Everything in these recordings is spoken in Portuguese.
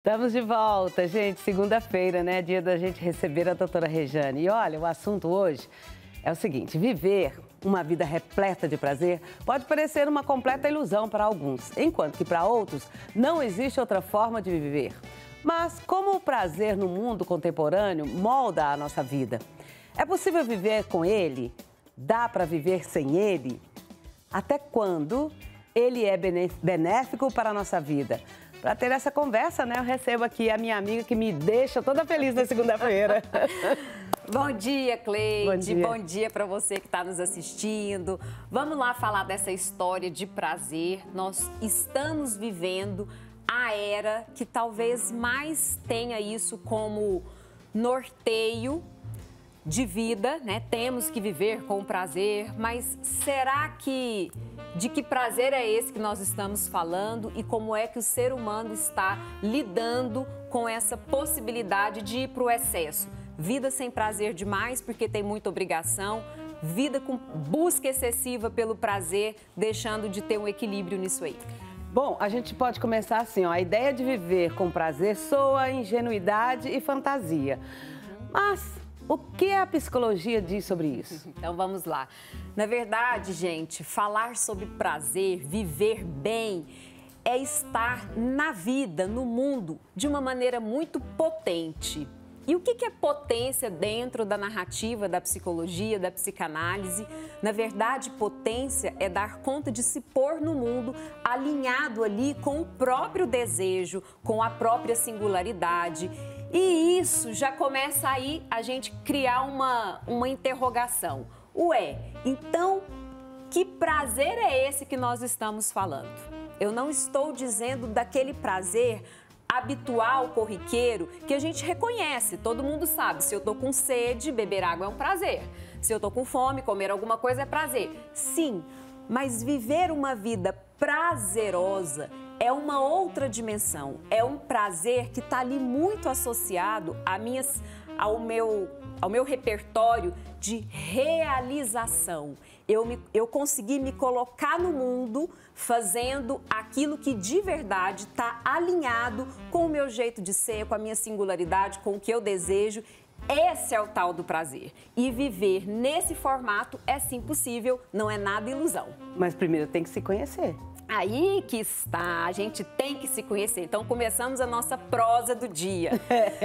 Estamos de volta, gente. Segunda-feira, né? Dia da gente receber a doutora Rejane. E olha, o assunto hoje é o seguinte: viver uma vida repleta de prazer pode parecer uma completa ilusão para alguns, enquanto que para outros não existe outra forma de viver. Mas como o prazer no mundo contemporâneo molda a nossa vida? É possível viver com ele? Dá para viver sem ele? Até quando ele é benéfico para a nossa vida? Para ter essa conversa, né, eu recebo aqui a minha amiga que me deixa toda feliz na segunda-feira. Bom dia, Cleide. Bom dia para você que está nos assistindo. Vamos lá falar dessa história de prazer. Nós estamos vivendo a era que talvez mais tenha isso como norteio de vida, né? Temos que viver com prazer, mas será que de que prazer é esse que nós estamos falando e como é que o ser humano está lidando com essa possibilidade de ir para o excesso? Vida sem prazer demais porque tem muita obrigação, vida com busca excessiva pelo prazer, deixando de ter um equilíbrio nisso aí. Bom, a gente pode começar assim, ó, a ideia de viver com prazer soa ingenuidade e fantasia. Mas o que a psicologia diz sobre isso? Então vamos lá. Na verdade, gente, falar sobre prazer, viver bem, é estar na vida, no mundo, de uma maneira muito potente. E o que é potência dentro da narrativa da psicologia, da psicanálise? Na verdade, potência é dar conta de se pôr no mundo alinhado ali com o próprio desejo, com a própria singularidade. E isso já começa aí a gente criar uma interrogação. Ué, então que prazer é esse que nós estamos falando? Eu não estou dizendo daquele prazer habitual, corriqueiro, que a gente reconhece, todo mundo sabe. Se eu tô com sede, beber água é um prazer. Se eu tô com fome, comer alguma coisa é prazer. Sim, mas viver uma vida prazerosa é uma outra dimensão. É um prazer que está ali muito associado ao meu repertório de realização. Eu consegui me colocar no mundo fazendo aquilo que de verdade está alinhado com o meu jeito de ser, com a minha singularidade, com o que eu desejo. Esse é o tal do prazer. E viver nesse formato é sim possível, não é nada ilusão. Mas primeiro tem que se conhecer. Aí que está, a gente tem que se conhecer. Então começamos a nossa prosa do dia.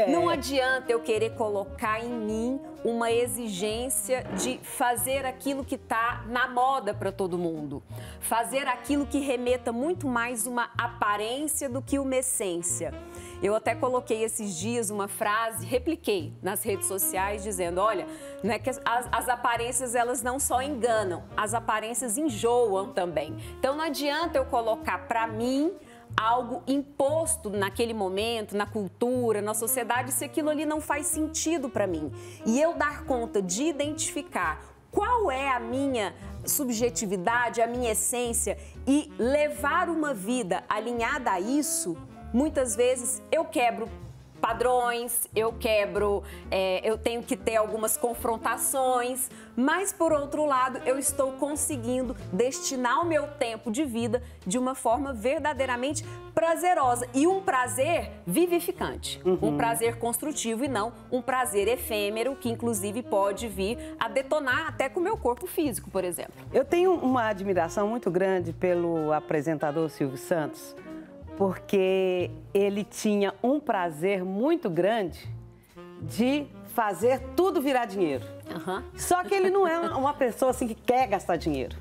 Não adianta eu querer colocar em mim uma exigência de fazer aquilo que está na moda para todo mundo. Fazer aquilo que remeta muito mais uma aparência do que uma essência. Eu até coloquei esses dias uma frase, repliquei nas redes sociais dizendo, olha, não é que as aparências elas não só enganam, as aparências enjoam também. Então não adianta eu colocar para mim algo imposto naquele momento, na cultura, na sociedade, se aquilo ali não faz sentido para mim. E eu dar conta de identificar qual é a minha subjetividade, a minha essência e levar uma vida alinhada a isso. Muitas vezes eu quebro padrões, eu tenho que ter algumas confrontações, mas por outro lado eu estou conseguindo destinar o meu tempo de vida de uma forma verdadeiramente prazerosa e um prazer vivificante, um prazer construtivo e não um prazer efêmero que inclusive pode vir a detonar até com o meu corpo físico, por exemplo. Eu tenho uma admiração muito grande pelo apresentador Silvio Santos, porque ele tinha um prazer muito grande de fazer tudo virar dinheiro. Só que ele não é uma pessoa assim que quer gastar dinheiro.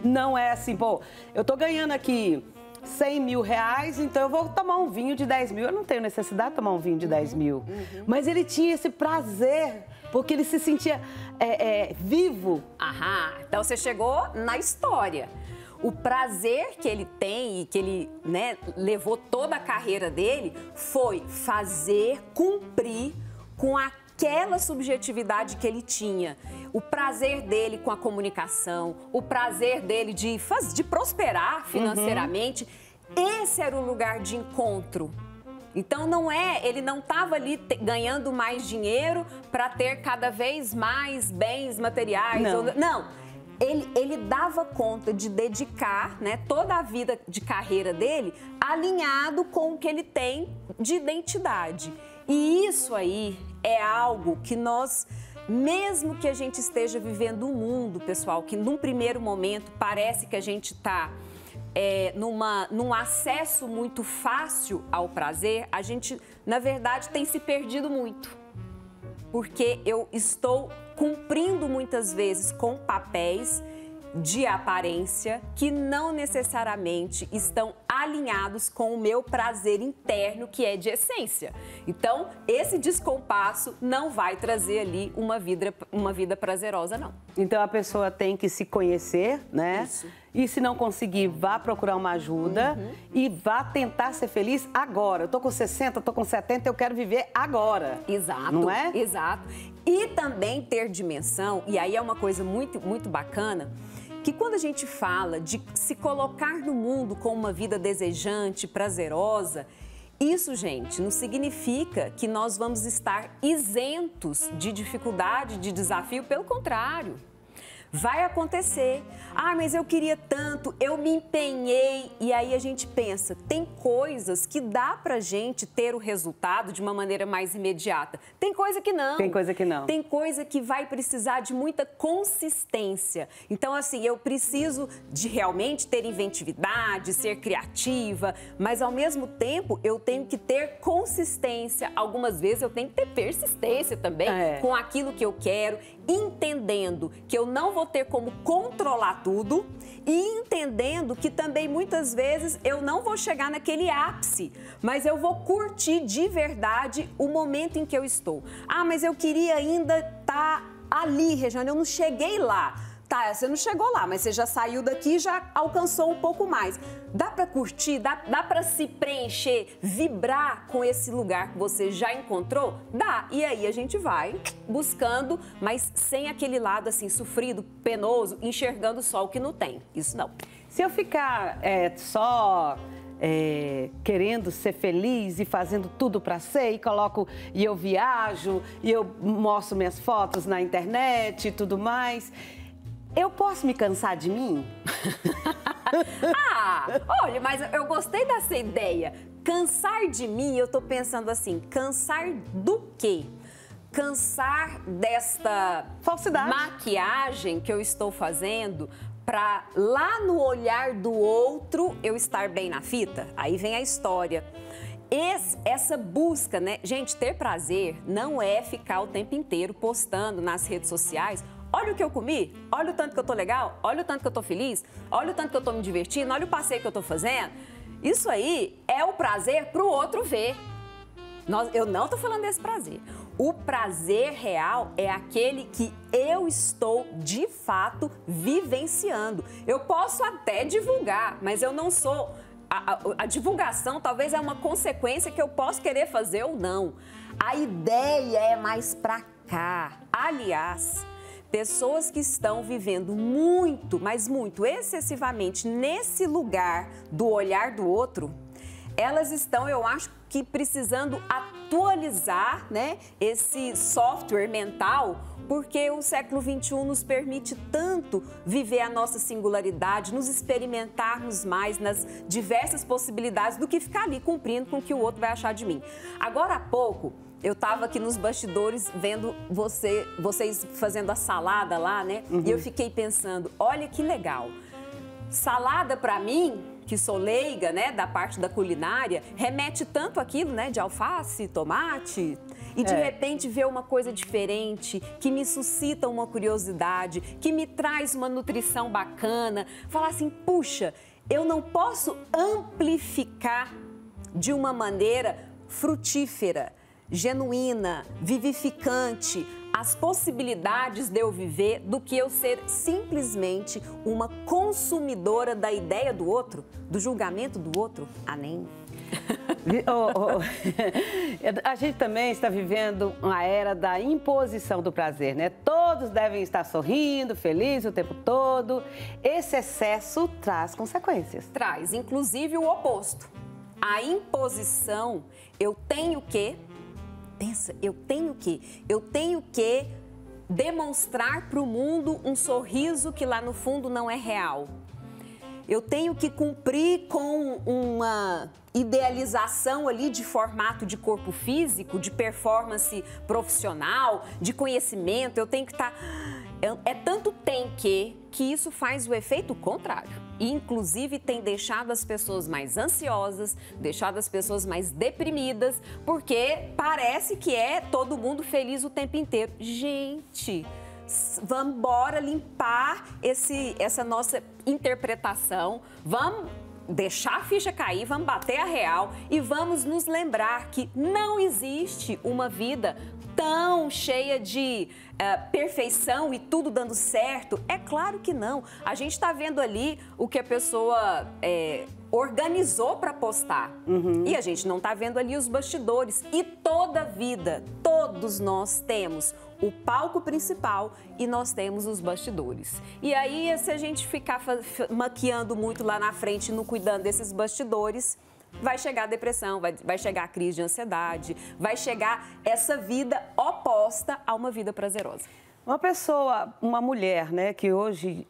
Não é assim, pô, eu tô ganhando aqui 100 mil reais, então eu vou tomar um vinho de 10 mil. Eu não tenho necessidade de tomar um vinho de 10 mil. Mas ele tinha esse prazer, porque ele se sentia vivo. Então você chegou na história. O prazer que ele tem e que ele, né, levou toda a carreira dele foi fazer, cumprir com aquela subjetividade que ele tinha. O prazer dele com a comunicação, o prazer dele de prosperar financeiramente, esse era o lugar de encontro. Então ele não estava ali ganhando mais dinheiro para ter cada vez mais bens materiais. Não. ele dava conta de dedicar, né, toda a vida de carreira dele alinhado com o que ele tem de identidade. E isso aí é algo que nós, mesmo que a gente esteja vivendo um mundo, pessoal, que num primeiro momento parece que a gente está num acesso muito fácil ao prazer, a gente, na verdade, tem se perdido muito. Porque eu estou cumprindo muitas vezes com papéis de aparência que não necessariamente estão alinhados com o meu prazer interno, que é de essência. Então, esse descompasso não vai trazer ali uma vida prazerosa, não. Então, a pessoa tem que se conhecer, né? Isso. E se não conseguir, vá procurar uma ajuda e vá tentar ser feliz agora. Eu tô com 60, tô com 70, eu quero viver agora. Exato. Não é? Exato. E também ter dimensão, e aí é uma coisa muito, muito bacana, que quando a gente fala de se colocar no mundo com uma vida desejante, prazerosa, isso, gente, não significa que nós vamos estar isentos de dificuldade, de desafio, pelo contrário. Vai acontecer. Ah, mas eu queria tanto, eu me empenhei. E aí a gente pensa, tem coisas que dá pra gente ter o resultado de uma maneira mais imediata. Tem coisa que não. Tem coisa que não. Tem coisa que vai precisar de muita consistência. Então, assim, eu preciso de realmente ter inventividade, ser criativa, mas ao mesmo tempo eu tenho que ter consistência. Algumas vezes eu tenho que ter persistência também com aquilo que eu quero, entendendo que eu não vou ter como controlar tudo e entendendo que também muitas vezes eu não vou chegar naquele ápice, mas eu vou curtir de verdade o momento em que eu estou. Ah, mas eu queria ainda estar ali, Regiane, eu não cheguei lá. Tá, você não chegou lá, mas você já saiu daqui e já alcançou um pouco mais. Dá pra curtir, dá pra se preencher, vibrar com esse lugar que você já encontrou? Dá. E aí a gente vai buscando, mas sem aquele lado assim, sofrido, penoso, enxergando só o que não tem. Isso não. Se eu ficar só querendo ser feliz e fazendo tudo pra ser, e eu viajo, e eu mostro minhas fotos na internet e tudo mais, eu posso me cansar de mim? Olha, mas eu gostei dessa ideia. Cansar de mim, eu tô pensando assim, cansar do quê? Cansar desta falsidade, maquiagem que eu estou fazendo para lá no olhar do outro eu estar bem na fita? Aí vem a história. Essa busca, né? Gente, ter prazer não é ficar o tempo inteiro postando nas redes sociais. Olha o que eu comi, olha o tanto que eu tô legal, olha o tanto que eu tô feliz, olha o tanto que eu tô me divertindo, olha o passeio que eu tô fazendo. Isso aí é o prazer pro outro ver. Eu não tô falando desse prazer. O prazer real é aquele que eu estou, de fato, vivenciando. Eu posso até divulgar, mas eu não sou... A divulgação talvez é uma consequência que eu posso querer fazer ou não. A ideia é mais pra cá. Aliás... pessoas que estão vivendo muito, mas muito excessivamente nesse lugar do olhar do outro, elas estão, eu acho que precisando atualizar, né, esse software mental, porque o século XXI nos permite tanto viver a nossa singularidade, nos experimentarmos mais nas diversas possibilidades do que ficar ali cumprindo com o que o outro vai achar de mim. Agora há pouco, eu estava aqui nos bastidores vendo vocês fazendo a salada lá, né? E eu fiquei pensando, olha que legal. Salada para mim, que sou leiga, né, da parte da culinária, remete tanto àquilo, né, de alface, tomate. E de repente ver uma coisa diferente, que me suscita uma curiosidade, que me traz uma nutrição bacana. Falar assim, puxa, eu não posso amplificar de uma maneira frutífera, genuína, vivificante, as possibilidades de eu viver do que eu ser simplesmente uma consumidora da ideia do outro, do julgamento do outro. Nem. A gente também está vivendo uma era da imposição do prazer, né? Todos devem estar sorrindo, felizes o tempo todo. Esse excesso traz consequências. Traz, inclusive o oposto. A imposição, eu tenho que... Pensa, eu tenho que demonstrar para o mundo um sorriso que lá no fundo não é real. Eu tenho que cumprir com uma idealização ali de formato de corpo físico, de performance profissional, de conhecimento. Eu tenho que estar... É tanto tem que isso faz o efeito contrário. E, inclusive, tem deixado as pessoas mais ansiosas, deixado as pessoas mais deprimidas, porque parece que é todo mundo feliz o tempo inteiro. Gente... vamos embora limpar essa nossa interpretação, vamos deixar a ficha cair, vamos bater a real e vamos nos lembrar que não existe uma vida tão cheia de perfeição e tudo dando certo. É claro que não. A gente está vendo ali o que a pessoa organizou para postar. E a gente não está vendo ali os bastidores. E toda vida, todos nós temos o palco principal e nós temos os bastidores. E aí, se a gente ficar maquiando muito lá na frente e não cuidando desses bastidores, vai chegar a depressão, vai chegar a crise de ansiedade, vai chegar essa vida oposta a uma vida prazerosa. Uma mulher, né, que hoje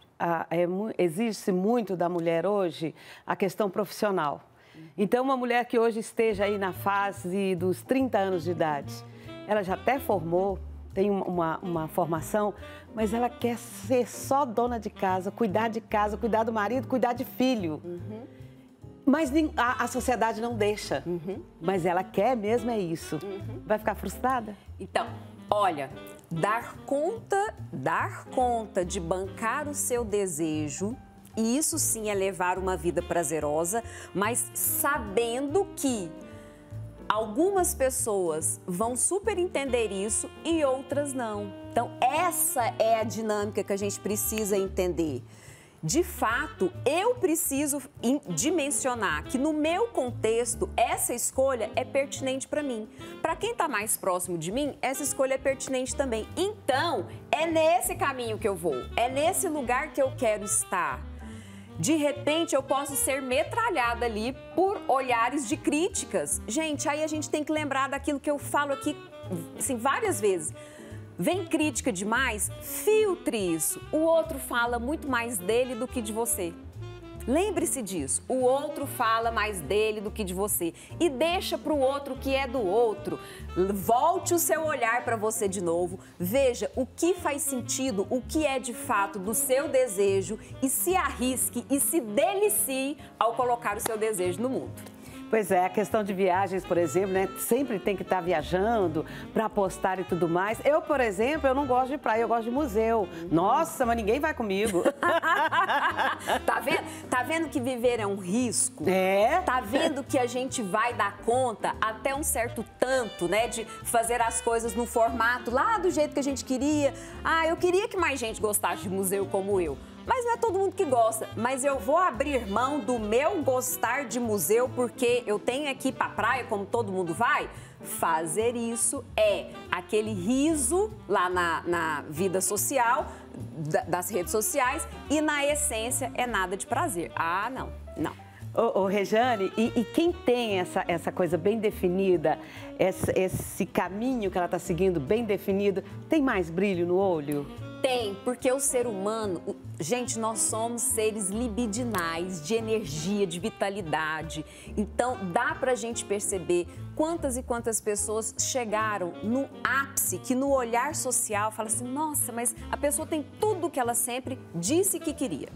exige-se muito da mulher hoje a questão profissional. Então, uma mulher que hoje esteja aí na fase dos 30 anos de idade, ela já até formou, tem uma formação, mas ela quer ser só dona de casa, cuidar do marido, cuidar de filho. Mas a sociedade não deixa. Mas ela quer mesmo é isso. Vai ficar frustrada? Então, olha, dar conta de bancar o seu desejo, e isso sim é levar uma vida prazerosa, mas sabendo que algumas pessoas vão super entender isso e outras não. Então, essa é a dinâmica que a gente precisa entender. De fato, eu preciso dimensionar que no meu contexto, essa escolha é pertinente para mim. Para quem está mais próximo de mim, essa escolha é pertinente também. Então, é nesse caminho que eu vou, é nesse lugar que eu quero estar. De repente, eu posso ser metralhada ali por olhares de críticas. Gente, aí a gente tem que lembrar daquilo que eu falo aqui assim, várias vezes. Vem crítica demais? Filtre isso. O outro fala muito mais dele do que de você. Lembre-se disso. O outro fala mais dele do que de você. E deixa para o outro o que é do outro. Volte o seu olhar para você de novo. Veja o que faz sentido, o que é de fato do seu desejo e se arrisque e se delicie ao colocar o seu desejo no mundo. Pois é, a questão de viagens, por exemplo, né? Sempre tem que estar viajando para postar e tudo mais. Eu, por exemplo, eu não gosto de praia, eu gosto de museu. Nossa, mas ninguém vai comigo. Tá vendo que viver é um risco? É. Tá vendo que a gente vai dar conta até um certo tanto, né? De fazer as coisas no formato lá do jeito que a gente queria. Ah, eu queria que mais gente gostasse de museu como eu. Mas não é todo mundo que gosta, mas eu vou abrir mão do meu gostar de museu porque eu tenho aqui pra praia, como todo mundo vai? Fazer isso é aquele riso lá na vida social, das redes sociais, e na essência é nada de prazer. Ah, não. Ô, Rejane, e quem tem essa coisa bem definida, esse caminho que ela está seguindo bem definido, tem mais brilho no olho? Tem, porque o ser humano, gente, nós somos seres libidinais, de energia, de vitalidade. Então, dá pra gente perceber quantas e quantas pessoas chegaram no ápice, que no olhar social fala assim, nossa, mas a pessoa tem tudo o que ela sempre disse que queria.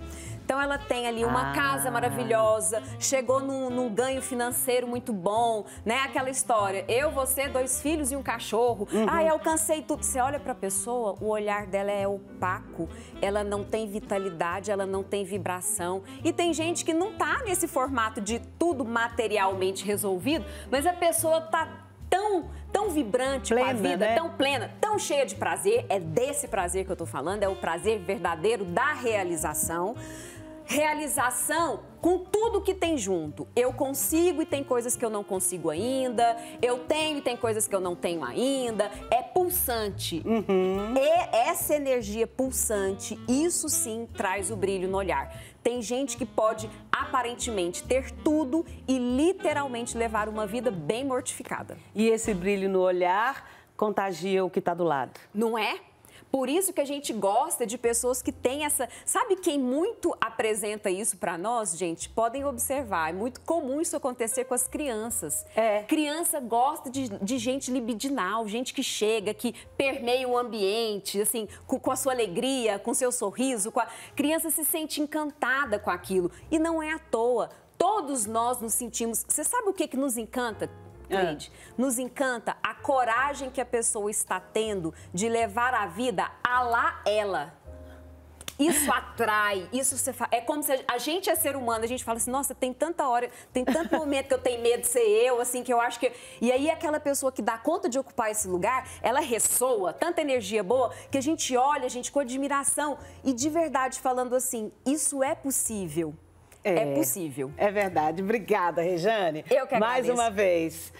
Então, ela tem ali uma casa maravilhosa, chegou num ganho financeiro muito bom, né? Aquela história, eu, você, 2 filhos e um cachorro. Eu alcancei tudo. Você olha pra pessoa, o olhar dela é opaco, ela não tem vitalidade, ela não tem vibração. E tem gente que não tá nesse formato de tudo materialmente resolvido, mas a pessoa tá tão vibrante plena, com a vida, né? Tão plena, tão cheia de prazer. É desse prazer que eu tô falando, é o prazer verdadeiro da realização. Realização com tudo que tem junto. Eu consigo e tem coisas que eu não consigo ainda. Eu tenho e tem coisas que eu não tenho ainda. É pulsante. E essa energia pulsante, isso sim traz o brilho no olhar. Tem gente que pode aparentemente ter tudo e literalmente levar uma vida bem mortificada. E esse brilho no olhar contagia o que está do lado. Não é? Por isso que a gente gosta de pessoas que têm essa... Sabe quem muito apresenta isso para nós, gente? Podem observar, é muito comum isso acontecer com as crianças. Criança gosta de gente libidinal, gente que chega, que permeia o ambiente, assim, com a sua alegria, com o seu sorriso. Criança se sente encantada com aquilo. E não é à toa. Todos nós nos sentimos... Você sabe o que nos encanta? Nos encanta a coragem que a pessoa está tendo de levar a vida a lá ela. Isso atrai, isso você fala. É como se a gente é ser humano, a gente fala assim, nossa, tem tanta hora, tem tanto momento que eu tenho medo de ser eu, assim, que eu acho que... E aí aquela pessoa que dá conta de ocupar esse lugar, ela ressoa, tanta energia boa, que a gente olha, a gente com admiração. E de verdade falando assim, isso é possível. É possível. É verdade. Obrigada, Rejane. Eu que agradeço. Mais uma vez.